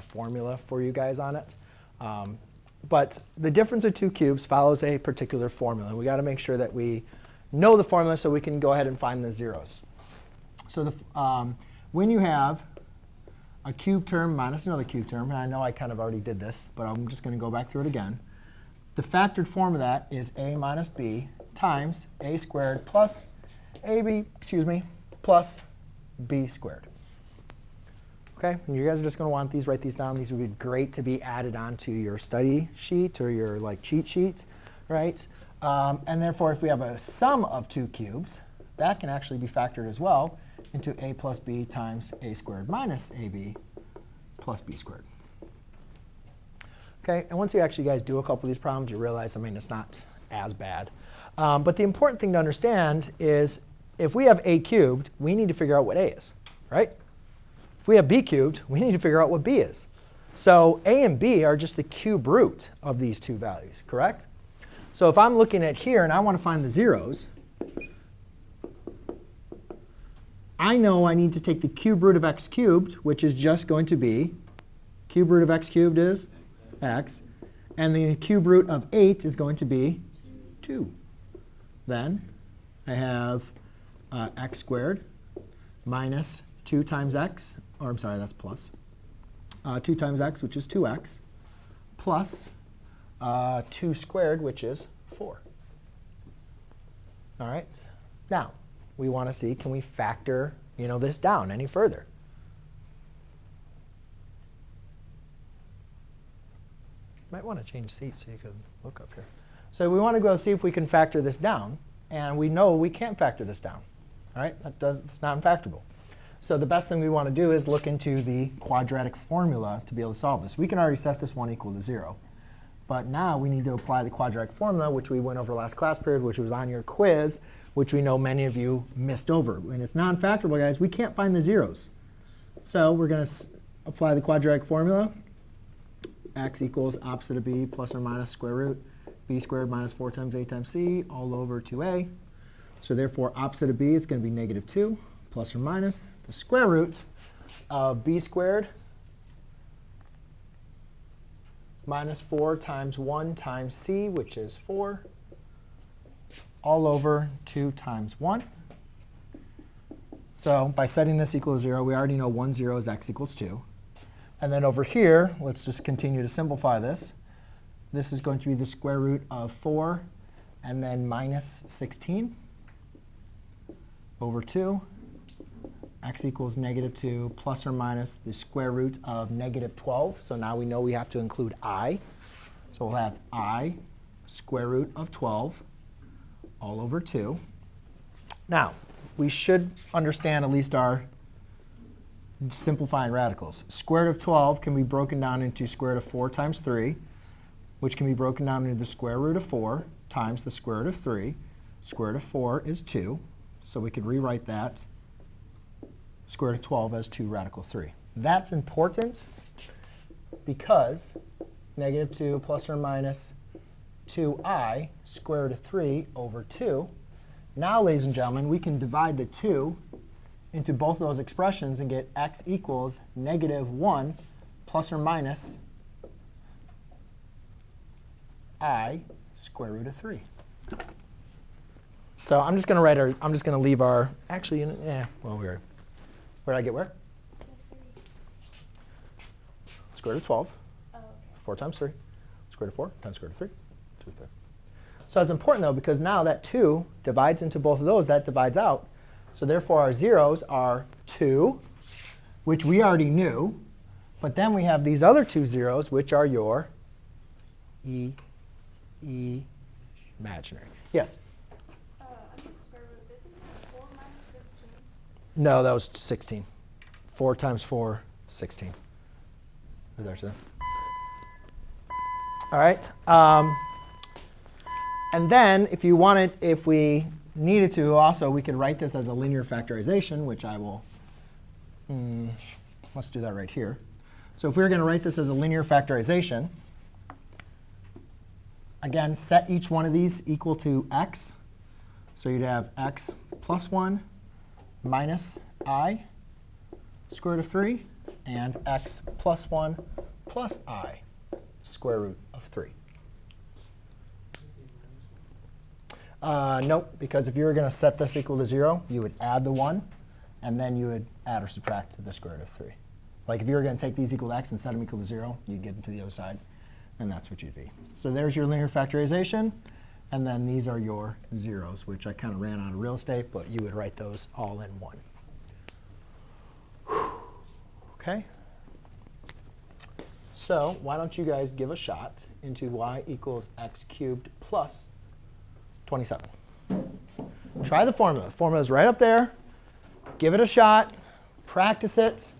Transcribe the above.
formula for you guys on it. But the difference of two cubes follows a particular formula. We got to make sure that we know the formula so we can go ahead and find the zeros. So when you have a cube term minus another cube term, and I know I kind of already did this, but I'm just going to go back through it again. The factored form of that is a minus b times a squared plus ab, plus b squared. OK, and you guys are just going to want these, write these down. These would be great to be added onto your study sheet or your cheat sheet, right? And therefore, if we have a sum of two cubes, that can actually be factored as well into a plus b times a squared minus ab plus b squared. OK, and once you actually guys do a couple of these problems, you realize, I mean, it's not as bad. But the important thing to understand is if we have a cubed, we need to figure out what a is, right? If we have b cubed, we need to figure out what b is. So a and b are just the cube root of these two values, correct? So if I'm looking at here and I want to find the zeros, I know I need to take the cube root of x cubed, which is just going to be, cube root of x cubed is x. And the cube root of 8 is going to be 2. Then I have x squared minus 2 times x, or I'm sorry, that's plus. 2 times x, which is 2x, plus 2 squared, which is 4. All right. Now, we want to see, can we factor this down any further? Might want to change seats so you could look up here. So we want to go see if we can factor this down. And we know we can't factor this down. All right? It's not infactorable. So the best thing we want to do is look into the quadratic formula to be able to solve this. We can already set this one equal to 0. But now we need to apply the quadratic formula, which we went over last class period, which was on your quiz, which we know many of you missed over. When it's non-factorable, guys, we can't find the zeros. So we're going to apply the quadratic formula. X equals opposite of b plus or minus square root b squared minus 4 times a times c all over 2a. So therefore, opposite of b is going to be negative 2 plus or minus the square root of b squared minus 4 times 1 times c, which is 4, all over 2 times 1. So by setting this equal to 0, we already know 1, 0 is x equals 2. And then over here, let's just continue to simplify this. This is going to be the square root of 4 and then minus 16 over 2. X equals negative 2 plus or minus the square root of negative 12. So now we know we have to include I. So we'll have I square root of 12 all over 2. Now, we should understand at least our simplifying radicals. Square root of 12 can be broken down into square root of 4 times 3, which can be broken down into the square root of 4 times the square root of 3. Square root of 4 is 2. So we could rewrite that square root of 12 as 2 radical 3. That's important because negative 2 plus or minus 2i square root of 3 over 2. Now, ladies and gentlemen, we can divide the 2 into both of those expressions and get x equals negative 1 plus or minus I square root of 3. So I'm just going to write our, I'm just going to leave our, actually, well, where did I get where? Square root of 12. Oh, okay. 4 times 3. Square root of 4 times square root of 3. 2/3. So it's important, though, because now that 2 divides into both of those. That divides out. So therefore, our zeros are 2, which we already knew. But then we have these other two zeros, which are your imaginary. Yes? Square root, isn't that 4 minus 15? No, that was 16. 4 times 4, 16. What did I say? All right. And then if you wanted, if we needed to also, we could write this as a linear factorization, which I will, let's do that right here. So if we were going to write this as a linear factorization, again, set each one of these equal to x. So you'd have x plus 1 minus I square root of 3 and x plus 1 plus I square root of 3. Nope, because if you were going to set this equal to 0, you would add the 1, and then you would add or subtract to the square root of 3. Like if you were going to take these equal to x and set them equal to 0, you'd get them to the other side, and that's what you'd be. So there's your linear factorization. And then these are your zeros, which I kind of ran out of real estate, but you would write those all in one. OK? So why don't you guys give a shot into y equals x cubed plus 27. Try the formula. The formula is right up there. Give it a shot. Practice it.